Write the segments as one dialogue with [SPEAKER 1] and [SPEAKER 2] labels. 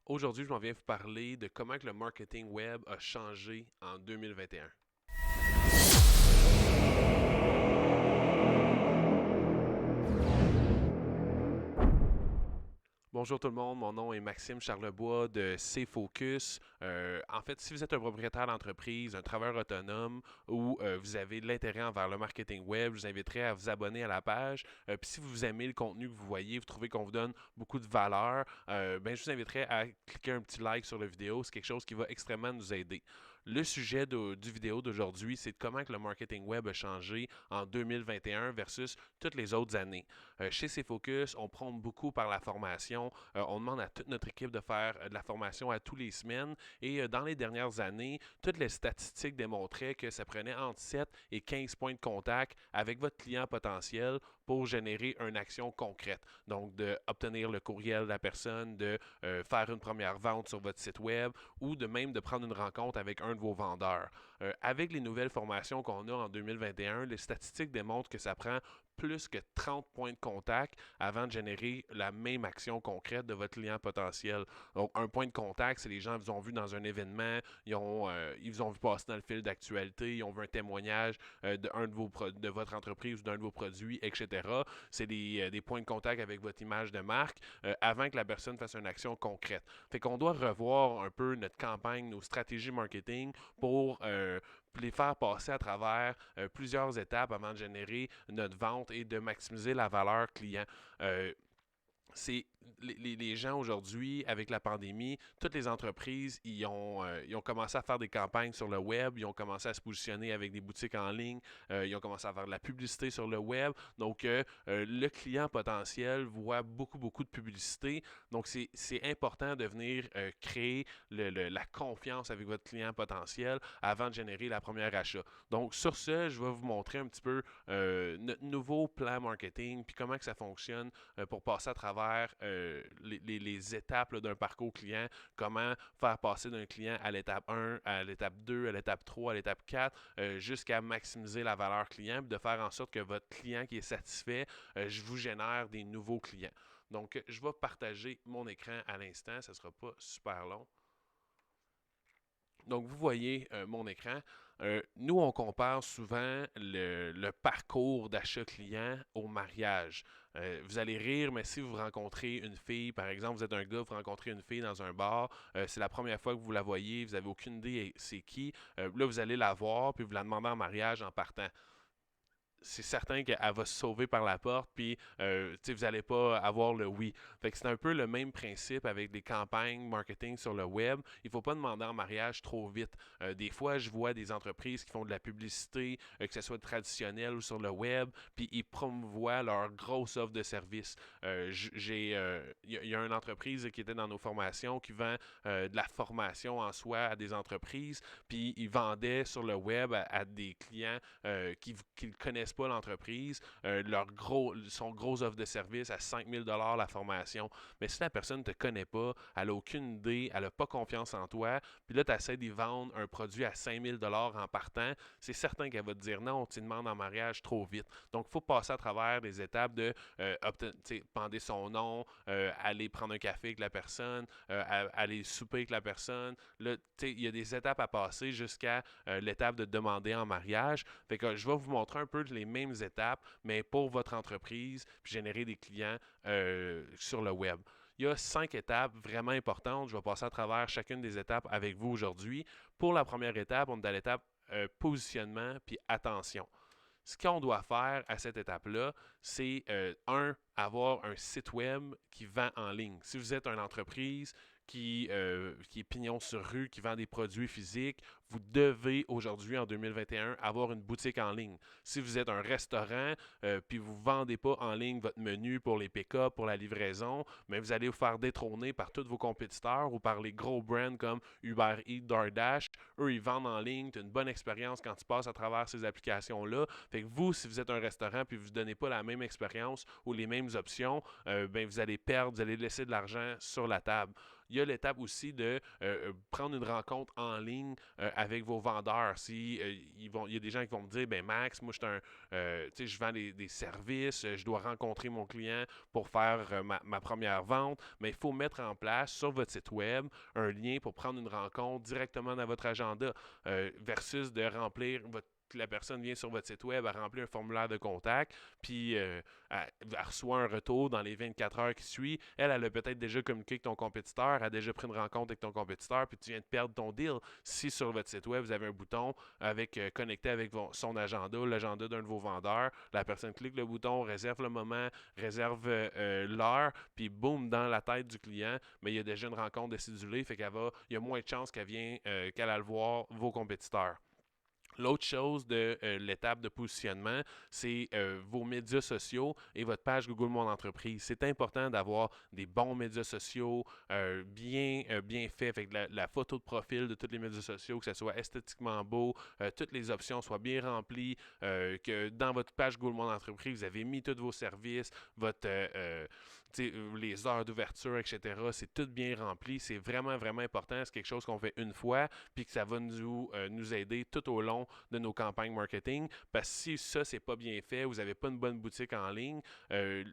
[SPEAKER 1] Aujourd'hui, je m'en viens vous parler de comment que le marketing web a changé en 2021. Bonjour tout le monde, mon nom est Maxime Charlebois de C-Focus. En fait, si vous êtes un propriétaire d'entreprise, un travailleur autonome ou vous avez de l'intérêt envers le marketing web, je vous inviterai à vous abonner à la page. Puis si vous aimez le contenu que vous voyez, vous trouvez qu'on vous donne beaucoup de valeur, je vous inviterai à cliquer un petit like sur la vidéo. C'est quelque chose qui va extrêmement nous aider. Le sujet du vidéo d'aujourd'hui, c'est de comment que le marketing web a changé en 2021 versus toutes les autres années. Chez C-Focus, on prône beaucoup par la formation. On demande à toute notre équipe de faire de la formation à tous les semaines. Et dans les dernières années, toutes les statistiques démontraient que ça prenait entre 7 et 15 points de contact avec votre client potentiel pour générer une action concrète. Donc, d'obtenir le courriel de la personne, de faire une première vente sur votre site web ou de même de prendre une rencontre avec un de vos vendeurs. Avec les nouvelles formations qu'on a en 2021, les statistiques démontrent que ça prend plus que 30 points de contact avant de générer la même action concrète de votre client potentiel. Donc, un point de contact, c'est les gens vous ont vu dans un événement, ils vous ont vu passer dans le fil d'actualité, ils ont vu un témoignage de votre entreprise ou d'un de vos produits, etc. C'est des points de contact avec votre image de marque avant que la personne fasse une action concrète. Fait qu'on doit revoir un peu notre campagne, nos stratégies marketing pour les faire passer à travers plusieurs étapes avant de générer notre vente et de maximiser la valeur client. C'est les gens aujourd'hui, avec la pandémie, toutes les entreprises, ils ont commencé à faire des campagnes sur le web, ils ont commencé à se positionner avec des boutiques en ligne, ils ont commencé à faire de la publicité sur le web. Donc, le client potentiel voit beaucoup, beaucoup de publicité. Donc, c'est important de venir créer la confiance avec votre client potentiel avant de générer la première achat. Donc, sur ce, je vais vous montrer un petit peu notre nouveau plan marketing, puis comment que ça fonctionne pour passer à travers les étapes d'un parcours client, comment faire passer d'un client à l'étape 1, à l'étape 2, à l'étape 3, à l'étape 4, jusqu'à maximiser la valeur client, puis de faire en sorte que votre client qui est satisfait, je vous génère des nouveaux clients. Donc, je vais partager mon écran à l'instant, ça ne sera pas super long. Donc, vous voyez mon écran. Nous, on compare souvent le parcours d'achat client au mariage. Vous allez rire, mais si vous rencontrez une fille, par exemple, vous êtes un gars, vous rencontrez une fille dans un bar, c'est la première fois que vous la voyez, vous n'avez aucune idée c'est qui. Là, vous allez la voir, puis vous la demandez en mariage en partant. C'est certain qu'elle va se sauver par la porte, puis vous n'allez pas avoir le oui. Fait que c'est un peu le même principe avec des campagnes marketing sur le web. Il ne faut pas demander en mariage trop vite. Des fois, je vois des entreprises qui font de la publicité, que ce soit traditionnel ou sur le web, puis ils promouvoient leur grosse offre de service. Il y a une entreprise qui était dans nos formations qui vend de la formation en soi à des entreprises, puis ils vendaient sur le web à des clients qui ne connaissent pas l'entreprise, son gros offre de service à 5 000 la formation. Mais si la personne ne te connaît pas, elle n'a aucune idée, elle n'a pas confiance en toi, puis là, tu essaies d'y vendre un produit à 5 000 en partant, c'est certain qu'elle va te dire non, tu demandes en mariage trop vite. Donc, il faut passer à travers des étapes de demander son nom, aller prendre un café avec la personne, aller souper avec la personne. Là, il y a des étapes à passer jusqu'à l'étape de demander en mariage. Fait que je vais vous montrer un peu les mêmes étapes, mais pour votre entreprise, puis générer des clients sur le web. Il y a 5 étapes vraiment importantes. Je vais passer à travers chacune des étapes avec vous aujourd'hui. Pour la première étape, on est à l'étape positionnement puis attention. Ce qu'on doit faire à cette étape-là, c'est avoir un site web qui vend en ligne. Si vous êtes une entreprise qui est pignon sur rue, qui vend des produits physiques, vous devez aujourd'hui, en 2021, avoir une boutique en ligne. Si vous êtes un restaurant, puis vous ne vendez pas en ligne votre menu pour les pick-up, pour la livraison, mais vous allez vous faire détrôner par tous vos compétiteurs ou par les gros brands comme Uber Eats, DoorDash. Eux, ils vendent en ligne. Tu as une bonne expérience quand tu passes à travers ces applications-là. Fait que vous, si vous êtes un restaurant puis vous ne donnez pas la même expérience ou les mêmes options, vous allez perdre, vous allez laisser de l'argent sur la table. Il y a l'étape aussi de prendre une rencontre en ligne avec vos vendeurs. Si, il y a des gens qui vont me dire, ben Max, moi je vends des services, je dois rencontrer mon client pour faire ma première vente, mais il faut mettre en place sur votre site web un lien pour prendre une rencontre directement dans votre agenda versus de remplir la personne vient sur votre site web, elle remplit un formulaire de contact, puis elle reçoit un retour dans les 24 heures qui suivent. Elle a peut-être déjà communiqué avec ton compétiteur, elle a déjà pris une rencontre avec ton compétiteur, puis tu viens de perdre ton deal. Si sur votre site web, vous avez un bouton avec connecté avec son agenda, l'agenda d'un de vos vendeurs, la personne clique le bouton, réserve le moment, réserve l'heure, puis boum, dans la tête du client, mais il y a déjà une rencontre décidulée, fait il y a moins de chances qu'elle aille voir vos compétiteurs. L'autre chose de l'étape de positionnement, c'est vos médias sociaux et votre page Google Mon Entreprise. C'est important d'avoir des bons médias sociaux bien faits, avec la photo de profil de tous les médias sociaux, que ce soit esthétiquement beau, toutes les options soient bien remplies, que dans votre page Google Mon Entreprise, vous avez mis tous vos services, les heures d'ouverture, etc. C'est tout bien rempli. C'est vraiment, vraiment important. C'est quelque chose qu'on fait une fois, puis que ça va nous aider tout au long de nos campagnes marketing. Parce que si ça, c'est pas bien fait, vous n'avez pas une bonne boutique en ligne,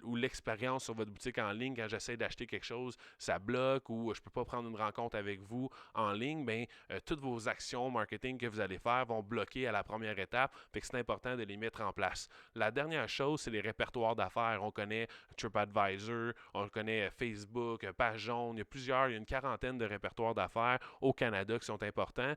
[SPEAKER 1] ou l'expérience sur votre boutique en ligne, quand j'essaie d'acheter quelque chose, ça bloque, ou je peux pas prendre une rencontre avec vous en ligne, bien, toutes vos actions marketing que vous allez faire vont bloquer à la première étape. Fait que c'est important de les mettre en place. La dernière chose, c'est les répertoires d'affaires. On connaît TripAdvisor, on connaît Facebook, Page Jaune, il y a une quarantaine de répertoires d'affaires au Canada qui sont importants.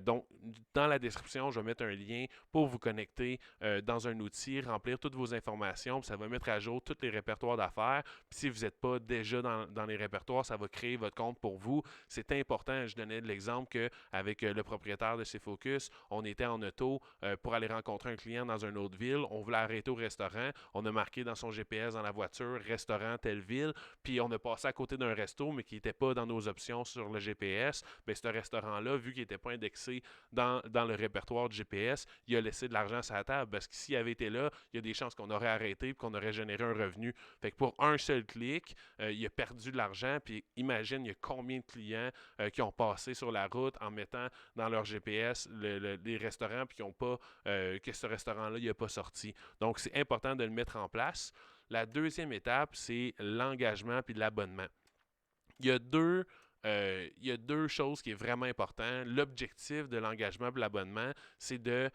[SPEAKER 1] Donc, dans la description, je vais mettre un lien pour vous connecter dans un outil, remplir toutes vos informations, puis ça va mettre à jour tous les répertoires d'affaires. Puis si vous n'êtes pas déjà dans les répertoires, ça va créer votre compte pour vous. C'est important. Je donnais l'exemple qu'avec le propriétaire de chez Focus, on était en auto pour aller rencontrer un client dans une autre ville. On voulait arrêter au restaurant. On a marqué dans son GPS dans la voiture, restaurant telle ville. Puis on a passé à côté d'un resto, mais qui n'était pas dans nos options sur le GPS. Bien, ce restaurant-là, vu qu'il n'était pas indexé dans le répertoire du GPS, il a laissé de l'argent sur la table. Parce que s'il avait été là, il y a des chances qu'on aurait arrêté et qu'on aurait généré un revenu. Fait que pour un seul clic, il a perdu de l'argent. Puis imagine, il y a combien de clients qui ont passé sur la route en mettant dans leur GPS les restaurants puis qui n'ont pas que ce restaurant-là il n'a pas sorti. Donc, c'est important de le mettre en place. La deuxième étape, c'est l'engagement puis l'abonnement. Il y a deux choses qui est vraiment important. L'objectif de l'engagement et de l'abonnement, c'est de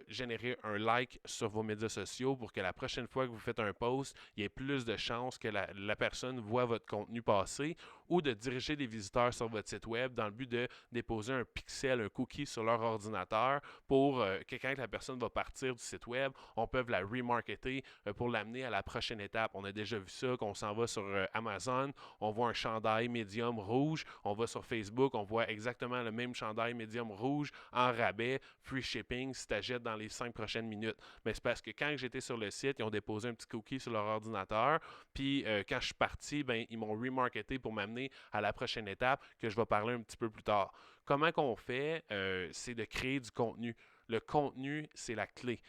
[SPEAKER 1] générer un like sur vos médias sociaux pour que la prochaine fois que vous faites un post, il y ait plus de chances que la personne voit votre contenu passer, ou de diriger des visiteurs sur votre site web dans le but de déposer un pixel, un cookie sur leur ordinateur pour que quand la personne va partir du site web, on peut la remarketer pour l'amener à la prochaine étape. On a déjà vu ça, qu'on s'en va sur Amazon, on voit un chandail médium rouge, on va sur Facebook, on voit exactement le même chandail médium rouge en rabais, free shipping si tu achètes dans les 5 prochaines minutes. Mais c'est parce que quand j'étais sur le site, ils ont déposé un petit cookie sur leur ordinateur, puis quand je suis parti, ben, ils m'ont remarketé pour m'amener à la prochaine étape que je vais parler un petit peu plus tard. Comment qu'on fait? C'est de créer du contenu. Le contenu, c'est la clé.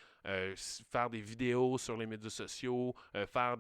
[SPEAKER 1] Faire des vidéos sur les médias sociaux, faire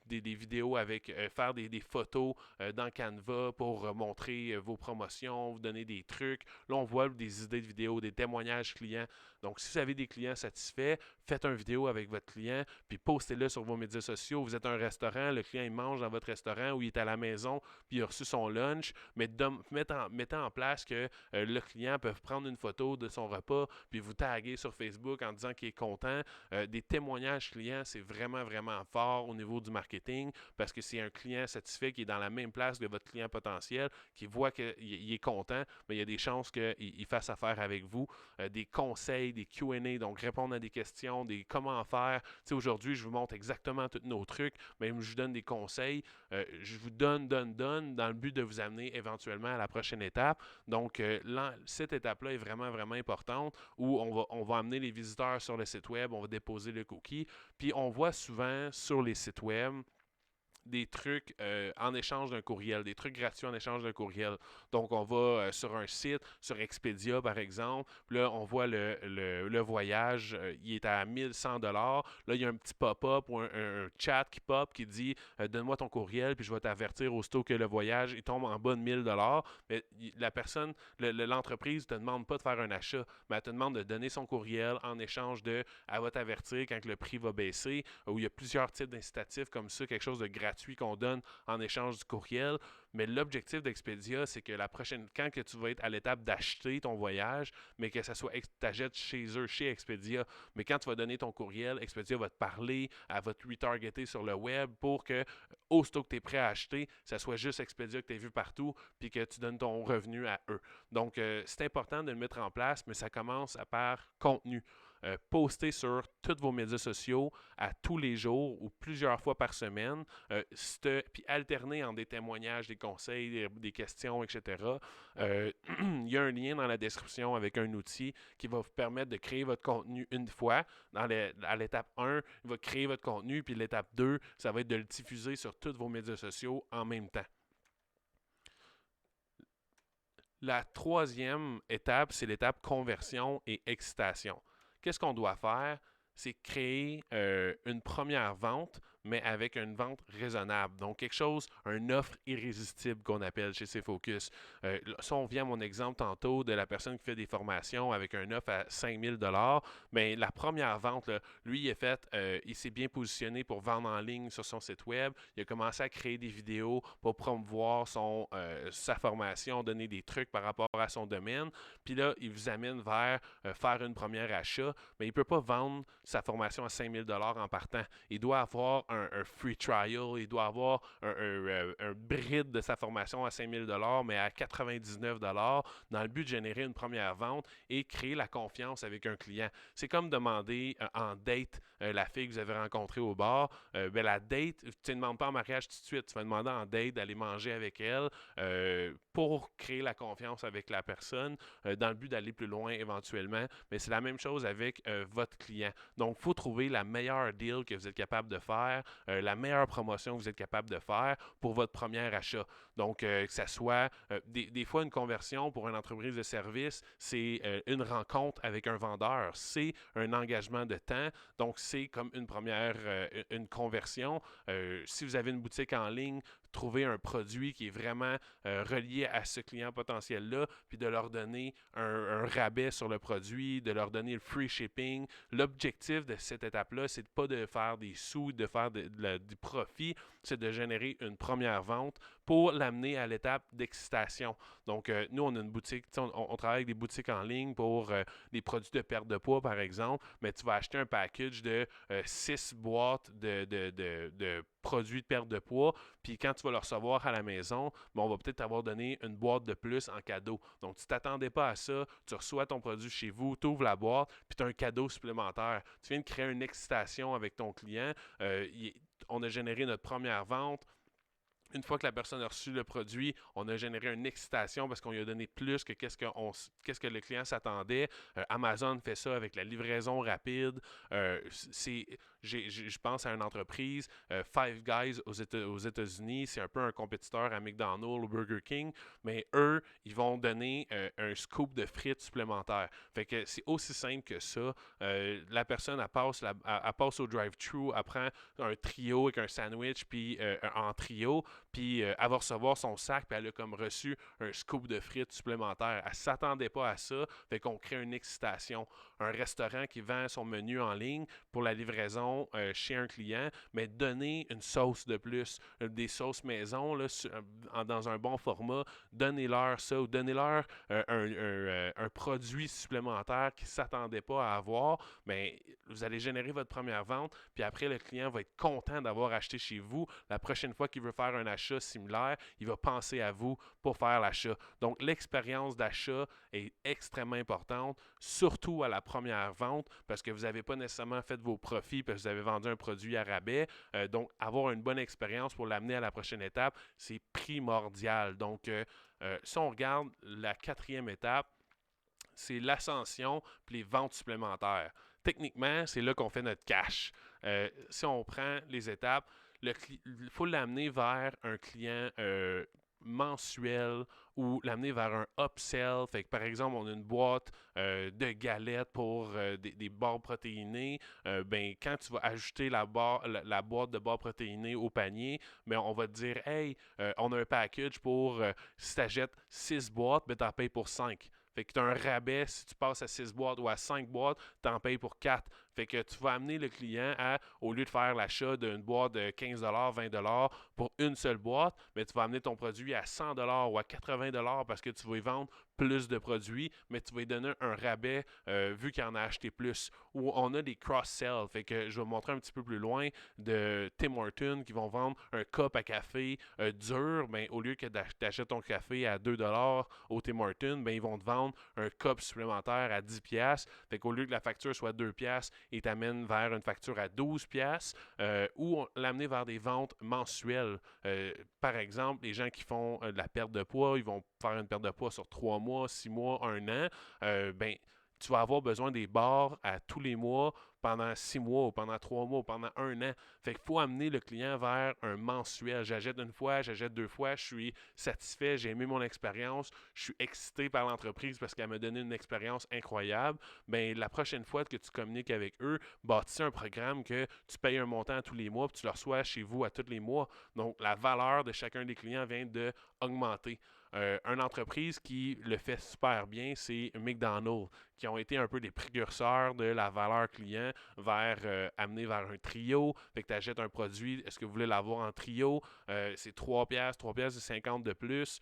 [SPEAKER 1] des vidéos avec, faire des photos dans Canva pour montrer vos promotions, vous donner des trucs. Là, on voit des idées de vidéos, des témoignages clients. Donc, si vous avez des clients satisfaits, faites une vidéo avec votre client, puis postez-le sur vos médias sociaux. Vous êtes un restaurant, le client il mange dans votre restaurant ou il est à la maison, puis il a reçu son lunch, mais mettez en place que le client peut prendre une photo de son repas, puis vous taguer sur Facebook en disant qu'il est content. Des témoignages clients, c'est vraiment, vraiment fort au niveau du marketing parce que c'est un client satisfait qui est dans la même place que votre client potentiel, qui voit qu'il est content, mais il y a des chances qu'il fasse affaire avec vous. Des conseils, des Q&A, donc répondre à des questions, des comment faire. Tu sais, aujourd'hui, je vous montre exactement tous nos trucs, même je vous donne des conseils. Je vous donne dans le but de vous amener éventuellement à la prochaine étape. Donc, cette étape-là est vraiment, vraiment importante où on va amener les visiteurs sur le site web, on va déposer le cookie. Puis, on voit souvent sur les sites web des trucs en échange d'un courriel, des trucs gratuits en échange d'un courriel. Donc, on va sur un site, sur Expedia par exemple, puis là, on voit le voyage, il est à 1100 $. Là, il y a un petit pop-up ou un chat qui pop qui dit donne-moi ton courriel, puis je vais t'avertir aussitôt que le voyage il tombe en bas de 1000 $. Mais la personne, l'entreprise ne te demande pas de faire un achat, mais elle te demande de donner son courriel en échange de elle va t'avertir quand le prix va baisser, où il y a plusieurs types d'incitatifs comme ça, quelque chose de gratuit qu'on donne en échange du courriel. Mais l'objectif d'Expedia, c'est que la prochaine, quand que tu vas être à l'étape d'acheter ton voyage, mais que ça soit t'achètes chez eux, chez Expedia, mais quand tu vas donner ton courriel, Expedia va te parler, elle va te retargeter sur le web pour que, aussitôt que tu es prêt à acheter, ça soit juste Expedia que tu as vu partout, puis que tu donnes ton revenu à eux. Donc, c'est important de le mettre en place, mais ça commence par contenu. Poster sur tous vos médias sociaux à tous les jours ou plusieurs fois par semaine, puis alterner en des témoignages, des conseils, des questions, etc. Il y a un lien dans la description avec un outil qui va vous permettre de créer votre contenu une fois. À l'étape 1, il va créer votre contenu, puis l'étape 2, ça va être de le diffuser sur tous vos médias sociaux en même temps. La troisième étape, c'est l'étape conversion et excitation. Qu'est-ce qu'on doit faire? C'est créer une première vente, mais avec une vente raisonnable. Donc, quelque chose, une offre irrésistible qu'on appelle chez C-Focus. Si on vient à mon exemple tantôt de la personne qui fait des formations avec une offre à 5000 $, bien, la première vente, là, lui, il s'est bien positionné pour vendre en ligne sur son site web. Il a commencé à créer des vidéos pour promouvoir sa formation, donner des trucs par rapport à son domaine. Puis là, il vous amène vers faire une première achat, mais il ne peut pas vendre sa formation à 5000 $ en partant. Il doit avoir un free trial, il doit avoir un bride de sa formation à 5000 $, mais à 99 $ dans le but de générer une première vente et créer la confiance avec un client. C'est comme demander en date la fille que vous avez rencontrée au bar. Ben, la date, tu ne demandes pas en mariage tout de suite, tu vas demander en date d'aller manger avec elle pour créer la confiance avec la personne dans le but d'aller plus loin éventuellement. Mais c'est la même chose avec votre client. Donc, il faut trouver la meilleure deal que vous êtes capable de faire, la meilleure promotion que vous êtes capable de faire pour votre premier achat. Donc, que ça soit des fois une conversion pour une entreprise de service, c'est une rencontre avec un vendeur, c'est un engagement de temps. Donc, c'est comme une conversion. Si vous avez une boutique en ligne, trouver un produit qui est vraiment relié à ce client potentiel-là, puis de leur donner un rabais sur le produit, de leur donner le free shipping. L'objectif de cette étape-là, c'est pas de faire des sous, de faire du profit, c'est de générer une première vente pour l'amener à l'étape d'excitation. Donc, nous, on a une boutique, on travaille avec des boutiques en ligne pour des produits de perte de poids, par exemple, mais tu vas acheter un package de 6 boîtes de produits de perte de poids, puis quand tu vas le recevoir à la maison, on va peut-être t'avoir donné une boîte de plus en cadeau. Donc, tu ne t'attendais pas à ça, tu reçois ton produit chez vous, tu ouvres la boîte, puis tu as un cadeau supplémentaire. Tu viens de créer une excitation avec ton client. On a généré notre première vente. Une fois que la personne a reçu le produit, on a généré une excitation parce qu'on lui a donné plus que qu'est-ce que le client s'attendait. Amazon fait ça avec la livraison rapide. Je pense à une entreprise, Five Guys aux États-Unis, c'est un peu un compétiteur à McDonald's ou Burger King, mais eux, ils vont donner un scoop de frites supplémentaires. Fait que c'est aussi simple que ça. La personne, elle passe au drive-thru, elle prend un trio avec un sandwich, puis en trio, puis elle va recevoir son sac, puis elle a comme reçu un scoop de frites supplémentaire. Elle ne s'attendait pas à ça, fait qu'on crée une excitation. Un restaurant qui vend son menu en ligne pour la livraison chez un client, mais donner une sauce de plus, des sauces maison là, dans un bon format, donnez-leur ça ou donnez-leur un produit supplémentaire qu'ils ne s'attendaient pas à avoir, mais vous allez générer votre première vente, puis après le client va être content d'avoir acheté chez vous. La prochaine fois qu'il veut faire un achat similaire, il va penser à vous pour faire l'achat. Donc l'expérience d'achat est extrêmement importante, surtout à la première vente, parce que vous n'avez pas nécessairement fait vos profits, parce que vous avez vendu un produit à rabais. Donc avoir une bonne expérience pour l'amener à la prochaine étape, c'est primordial. Donc si on regarde la quatrième étape, c'est l'ascension puis les ventes supplémentaires. Techniquement, c'est là qu'on fait notre cash. Si on prend les étapes, il faut l'amener vers un client mensuel ou l'amener vers un upsell. Fait que par exemple, on a une boîte de galettes pour des barres protéinées. Ben, quand tu vas ajouter la boîte de barres protéinées au panier, ben, on va te dire hey, on a un package pour si tu achètes 6 boîtes, ben, tu en payes pour 5. Fait que tu as un rabais si tu passes à 6 boîtes ou à 5 boîtes, tu en payes pour 4. Fait que tu vas amener le client à, au lieu de faire l'achat d'une boîte de 15 $, 20 pour une seule boîte, mais tu vas amener ton produit à 100 ou à 80 $ parce que tu vas y vendre plus de produits, mais tu vas lui donner un rabais vu qu'il en a acheté plus. Ou on a des cross-sell. Fait que je vais vous montrer un petit peu plus loin de Tim Hortons qui vont vendre un cup à café dur. Ben, au lieu que tu achètes ton café à 2 $ au Tim Hortons, ben, ils vont te vendre un cup supplémentaire à 10 $. Fait qu'au lieu que la facture soit 2 $, ils t'amènent vers une facture à 12 $, ou l'amener vers des ventes mensuelles. Par exemple, les gens qui font de la perte de poids, ils vont faire une perte de poids sur 3 mois, 6 mois, 1 an. Ben, tu vas avoir besoin des barres à tous les mois pendant 6 mois ou pendant 3 mois ou pendant 1 an. Fait qu'il faut amener le client vers un mensuel. J'achète une fois, j'achète 2 fois, je suis satisfait, j'ai aimé mon expérience, je suis excité par l'entreprise parce qu'elle m'a donné une expérience incroyable. Ben, la prochaine fois que tu communiques avec eux, bâtis un programme que tu payes un montant tous les mois puis tu le reçois chez vous à tous les mois. Donc, la valeur de chacun des clients vient d'augmenter. Une entreprise qui le fait super bien, c'est McDonald's, qui ont été un peu des précurseurs de la valeur client amener vers un trio. Fait que tu achètes un produit, est-ce que vous voulez l'avoir en trio? C'est 3 $, 3 $ et 50 de plus.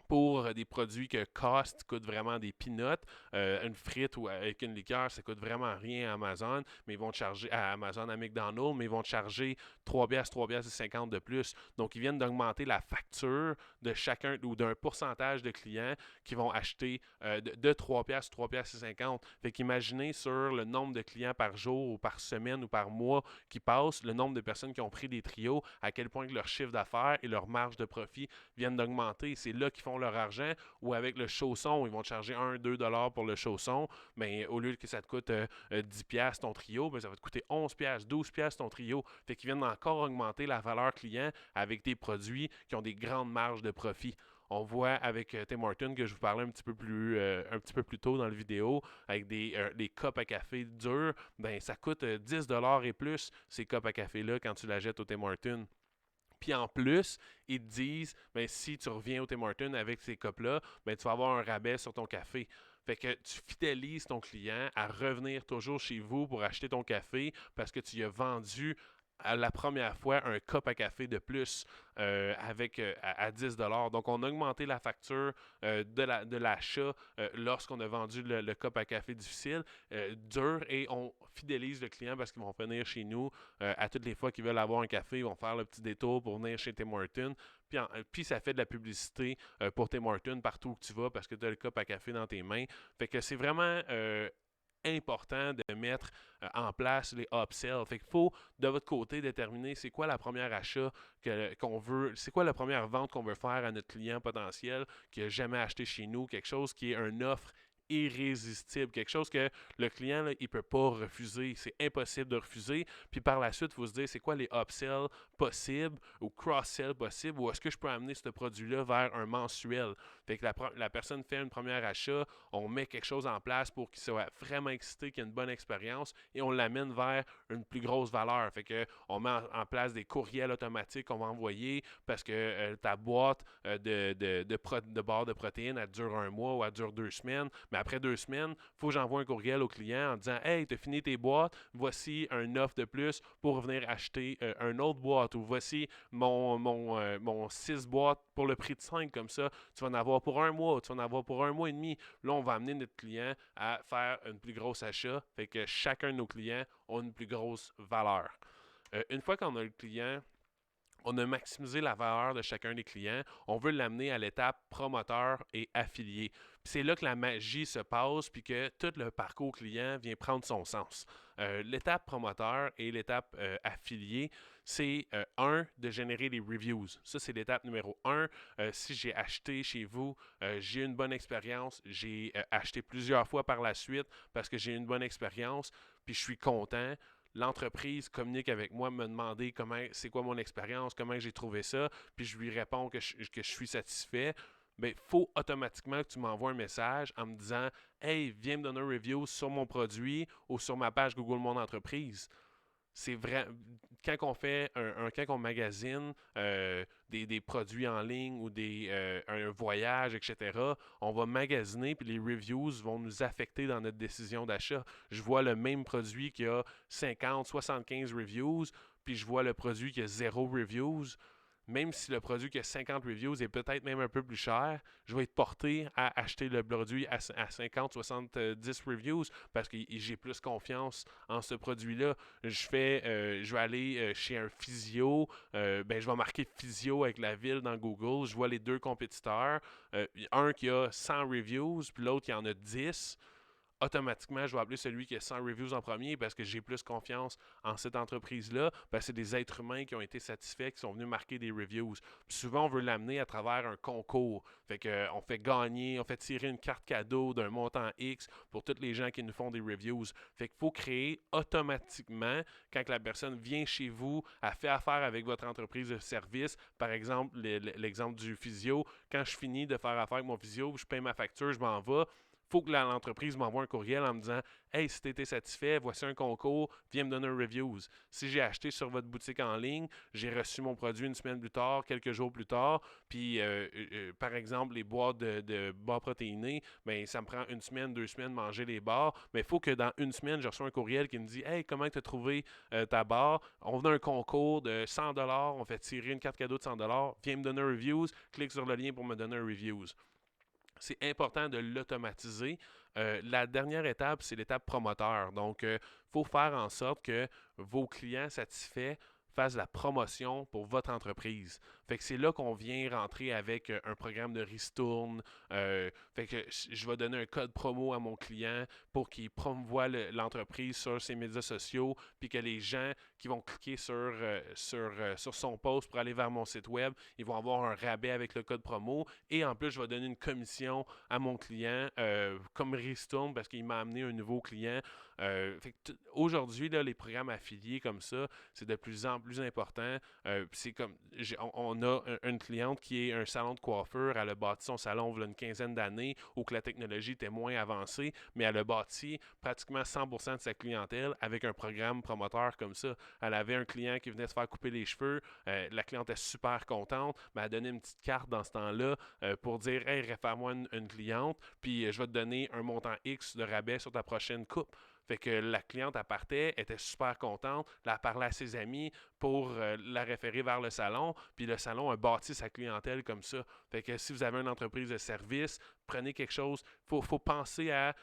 [SPEAKER 1] Pour des produits que cost coûte vraiment des peanuts, une frite ou avec une liqueur, ça coûte vraiment rien à Amazon, mais ils vont te charger à Amazon, à McDonald's, mais ils vont te charger 3 $, 3 $ et 50 de plus. Donc, ils viennent d'augmenter la facture de chacun ou d'un pourcentage de clients qui vont acheter de 3 $, 3 $ et 50. Fait qu'imaginez sur le nombre de clients par jour ou par semaine ou par mois qui passent, le nombre de personnes qui ont pris des trios, à quel point que leur chiffre d'affaires et leur marge de profit viennent d'augmenter. C'est là qu'ils font leur argent, ou avec le chausson, ils vont te charger 1-2 $ pour le chausson, mais au lieu que ça te coûte 10 $ ton trio, ben ça va te coûter 11 $, 12 $ ton trio. Fait qu'ils viennent encore augmenter la valeur client avec des produits qui ont des grandes marges de profit. On voit avec Tim Hortons que je vous parlais un petit peu plus tôt dans la vidéo, avec des cups à café durs, ben ça coûte 10 $ et plus ces cups à café-là quand tu la jettes au Tim Hortons. Puis en plus, ils te disent, ben, si tu reviens au Tim Hortons avec ces cups-là, ben, tu vas avoir un rabais sur ton café. Fait que tu fidélises ton client à revenir toujours chez vous pour acheter ton café parce que tu lui as vendu à la première fois un cup à café de plus à 10 $. Donc, on a augmenté la facture de l'achat lorsqu'on a vendu le cup à café difficile, dur, et on fidélise le client parce qu'ils vont venir chez nous à toutes les fois qu'ils veulent avoir un café, ils vont faire le petit détour pour venir chez Tim Hortons. Puis ça fait de la publicité pour Tim Hortons partout où tu vas parce que tu as le cup à café dans tes mains. Fait que c'est vraiment important de mettre en place les upsells. Fait qu'il faut, de votre côté, déterminer c'est quoi la première achat qu'on veut, c'est quoi la première vente qu'on veut faire à notre client potentiel qui n'a jamais acheté chez nous, quelque chose qui est une offre irrésistible, quelque chose que le client, là, il ne peut pas refuser. C'est impossible de refuser. Puis par la suite, il faut se dire, c'est quoi les upsells possibles ou cross-sells possibles, ou est-ce que je peux amener ce produit-là vers un mensuel? Fait que la personne fait un premier achat, on met quelque chose en place pour qu'il soit vraiment excité, qu'il ait une bonne expérience, et on l'amène vers une plus grosse valeur. Fait que on met en place des courriels automatiques qu'on va envoyer parce que ta boîte de barres de protéines, elle dure 1 mois ou elle dure 2 semaines. Mais après 2 semaines, il faut que j'envoie un courriel au client en disant hey, tu as fini tes boîtes, voici un offre de plus pour venir acheter une autre boîte, ou voici mon 6 boîtes pour le prix de 5, comme ça, tu vas en avoir pour 1 mois, tu vas en avoir pour 1 mois et demi. Là, on va amener notre client à faire une plus grosse achat, fait que chacun de nos clients a une plus grosse valeur. Une fois qu'on a le client, on a maximisé la valeur de chacun des clients. On veut l'amener à l'étape promoteur et affilié. Puis c'est là que la magie se passe, puis que tout le parcours client vient prendre son sens. L'étape promoteur et l'étape affilié, c'est de générer des reviews. Ça, c'est l'étape numéro 1. Si j'ai acheté chez vous, j'ai eu une bonne expérience, j'ai acheté plusieurs fois par la suite parce que j'ai eu une bonne expérience, puis je suis content. l'entreprise communique avec moi, me demander c'est quoi mon expérience, comment j'ai trouvé ça, puis je lui réponds que je suis satisfait, il faut automatiquement que tu m'envoies un message en me disant Hey, viens me donner un review sur mon produit ou sur ma page Google Mon Entreprise. C'est vrai. Quand on fait quand on magasine des produits en ligne ou un voyage, etc., on va magasiner puis les reviews vont nous affecter dans notre décision d'achat. Je vois le même produit qui a 50, 75 reviews, puis je vois le produit qui a 0 reviews. Même si le produit qui a 50 reviews est peut-être même un peu plus cher, je vais être porté à acheter le produit à 50, 70 reviews parce que j'ai plus confiance en ce produit-là. Je vais aller chez un physio, je vais marquer physio avec la ville dans Google, je vois les deux compétiteurs, un qui a 100 reviews, puis l'autre qui en a 10. Automatiquement, je vais appeler celui qui a 100 reviews en premier parce que j'ai plus confiance en cette entreprise-là, parce que c'est des êtres humains qui ont été satisfaits, qui sont venus marquer des reviews. Puis souvent, on veut l'amener à travers un concours. Fait que, on fait gagner, on fait tirer une carte cadeau d'un montant X pour tous les gens qui nous font des reviews. Fait qu'il faut créer automatiquement, quand la personne vient chez vous, elle fait affaire avec votre entreprise de service, par exemple, l'exemple du physio, quand je finis de faire affaire avec mon physio, je paye ma facture, je m'en vais, faut que l'entreprise m'envoie un courriel en me disant Hey, si tu étais satisfait, voici un concours, viens me donner un reviews. Si j'ai acheté sur votre boutique en ligne, j'ai reçu mon produit une semaine plus tard, quelques jours plus tard, puis par exemple, les boîtes de barres protéinées, ça me prend une semaine, 2 semaines de manger les barres, mais il faut que dans une semaine, je reçois un courriel qui me dit Hey, comment tu as trouvé ta barre? On a un concours de 100$, on fait tirer une carte cadeau de 100$, viens me donner un reviews, clique sur le lien pour me donner un reviews. C'est important de l'automatiser. La dernière étape, c'est l'étape promoteur. Donc, il faut faire en sorte que vos clients satisfaits fassent la promotion pour votre entreprise. Fait que c'est là qu'on vient rentrer avec un programme de ristourne. Fait que je vais donner un code promo à mon client pour qu'il promouvoie l'entreprise sur ses médias sociaux, puis que les gens qui vont cliquer sur son post pour aller vers mon site web, ils vont avoir un rabais avec le code promo. Et en plus, je vais donner une commission à mon client comme ristourne parce qu'il m'a amené un nouveau client. Aujourd'hui, là, les programmes affiliés comme ça, c'est de plus en plus important. C'est comme on a une cliente qui est un salon de coiffure. Elle a bâti son salon il y a une quinzaine d'années où que la technologie était moins avancée, mais elle a bâti pratiquement 100% de sa clientèle avec un programme promoteur comme ça. Elle avait un client qui venait se faire couper les cheveux. La cliente est super contente, mais elle a donné une petite carte dans ce temps-là pour dire Hey, réfère-moi une cliente, puis je vais te donner un montant X de rabais sur ta prochaine coupe. Fait que la cliente, elle partait, était super contente, elle a parlé à ses amis pour la référer vers le salon, puis le salon a bâti sa clientèle comme ça. Fait que si vous avez une entreprise de service, prenez quelque chose, faut penser à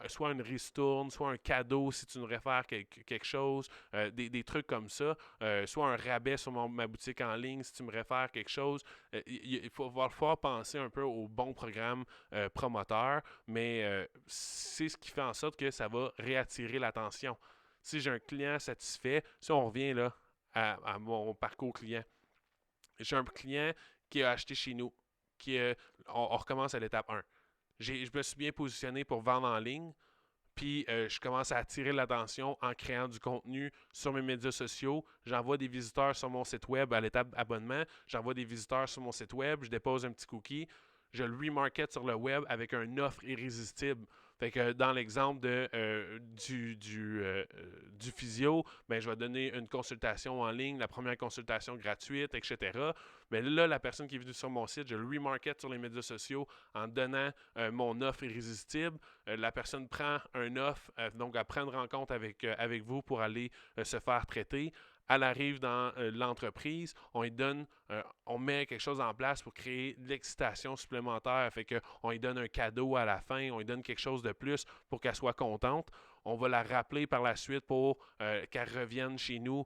[SPEAKER 1] soit une ristourne, soit un cadeau si tu nous réfères quelque chose, des trucs comme ça, soit un rabais sur ma boutique en ligne si tu me réfères quelque chose. Il faut falloir penser un peu au bon programme promoteur, mais c'est ce qui fait en sorte que ça va réattirer l'attention. Si j'ai un client satisfait, si on revient là à mon parcours client, j'ai un client qui a acheté chez nous, on recommence à l'étape 1. Je me suis bien positionné pour vendre en ligne, puis je commence à attirer l'attention en créant du contenu sur mes médias sociaux. J'envoie des visiteurs sur mon site web à l'étape abonnement. J'envoie des visiteurs sur mon site web. Je dépose un petit cookie. Je le remarket sur le web avec une offre irrésistible. Fait que dans l'exemple du physio, je vais donner une consultation en ligne, la première consultation gratuite, etc. Mais là, la personne qui est venue sur mon site, je le remarket sur les médias sociaux en donnant mon offre irrésistible. La personne prend une offre, donc à prendre en compte avec vous pour aller se faire traiter. Elle arrive dans l'entreprise, on met quelque chose en place pour créer de l'excitation supplémentaire. Fait qu'on lui donne un cadeau à la fin, on lui donne quelque chose de plus pour qu'elle soit contente. On va la rappeler par la suite pour qu'elle revienne chez nous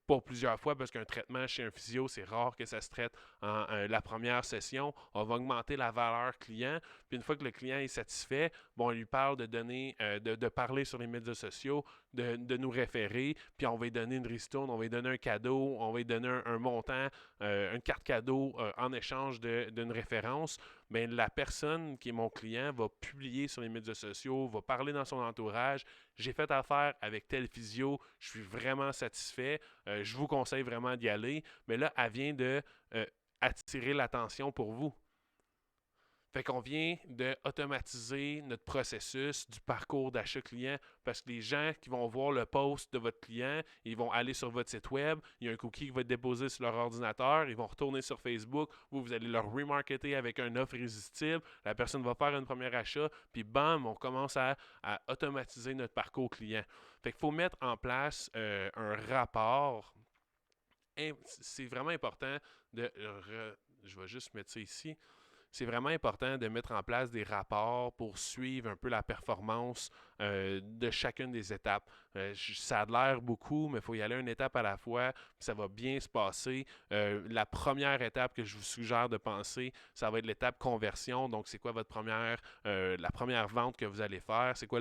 [SPEAKER 1] pour plusieurs fois parce qu'un traitement chez un physio, c'est rare que ça se traite en la première session. On va augmenter la valeur client. Puis une fois que le client est satisfait, on lui parle de donner, de parler sur les médias sociaux, de nous référer, puis on va lui donner une ristourne, on va lui donner un cadeau, on va lui donner un montant, une carte cadeau en échange d'une référence. bien, la personne qui est mon client va publier sur les médias sociaux, va parler dans son entourage. J'ai fait affaire avec tel physio, je suis vraiment satisfait, je vous conseille vraiment d'y aller. Mais là, elle vient de attirer l'attention pour vous. Fait qu'on vient d'automatiser notre processus du parcours d'achat client parce que les gens qui vont voir le post de votre client, ils vont aller sur votre site web, il y a un cookie qui va être déposé sur leur ordinateur, ils vont retourner sur Facebook, vous allez leur remarketer avec une offre irrésistible, la personne va faire un premier achat, puis bam, on commence à automatiser notre parcours client. Fait qu'il faut mettre en place un rapport. C'est vraiment important de... je vais juste mettre ça ici. C'est vraiment important de mettre en place des rapports pour suivre un peu la performance de chacune des étapes. Ça a l'air beaucoup, mais il faut y aller une étape à la fois. Ça va bien se passer. La première étape que je vous suggère de penser, ça va être l'étape conversion. Donc, c'est quoi la première vente que vous allez faire? C'est quoi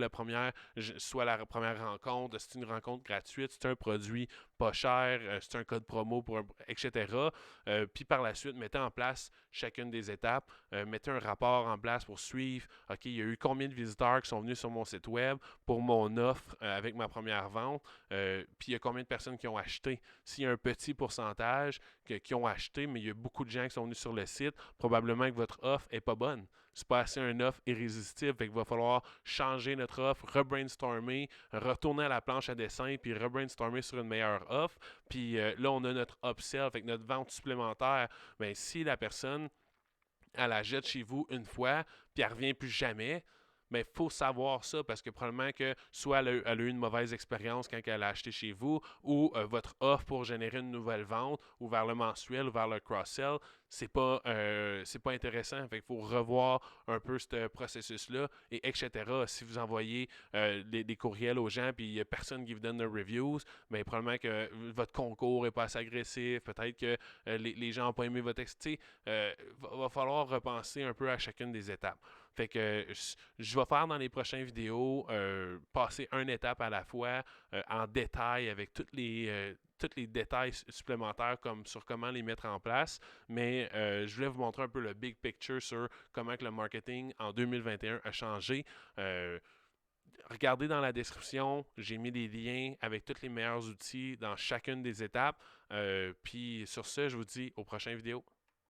[SPEAKER 1] soit la première rencontre? C'est une rencontre gratuite? C'est un produit pas cher? C'est un code promo etc. Puis par la suite, mettez en place chacune des étapes. Mettez un rapport en place pour suivre, OK, il y a eu combien de visiteurs qui sont venus sur mon site web pour mon offre avec ma première vente, puis il y a combien de personnes qui ont acheté. S'il y a un petit pourcentage qui ont acheté, mais il y a beaucoup de gens qui sont venus sur le site, probablement que votre offre n'est pas bonne. C'est pas assez une offre irrésistible, fait qu'il va falloir changer notre offre, rebrainstormer, retourner à la planche à dessin, puis rebrainstormer sur une meilleure offre. Puis là, on a notre upsell, fait que notre vente supplémentaire. Bien, si la personne elle la jette chez vous une fois, puis elle ne revient plus jamais, mais il faut savoir ça parce que probablement que soit elle a eu une mauvaise expérience quand elle a acheté chez vous ou votre offre pour générer une nouvelle vente ou vers le mensuel ou vers le cross-sell, c'est pas intéressant. Fait qu'il faut revoir un peu ce processus-là et etc. Si vous envoyez des courriels aux gens puis il n'y a personne qui vous donne de reviews, mais probablement que votre concours n'est pas assez agressif, peut-être que les gens n'ont pas aimé votre texte. Va falloir repenser un peu à chacune des étapes. Fait que je vais faire dans les prochaines vidéos, passer une étape à la fois en détail avec tous les détails supplémentaires comme sur comment les mettre en place. Mais je voulais vous montrer un peu le big picture sur comment que le marketing en 2021 a changé. Regardez dans la description, j'ai mis des liens avec tous les meilleurs outils dans chacune des étapes. Puis sur ce, je vous dis aux prochaines vidéos.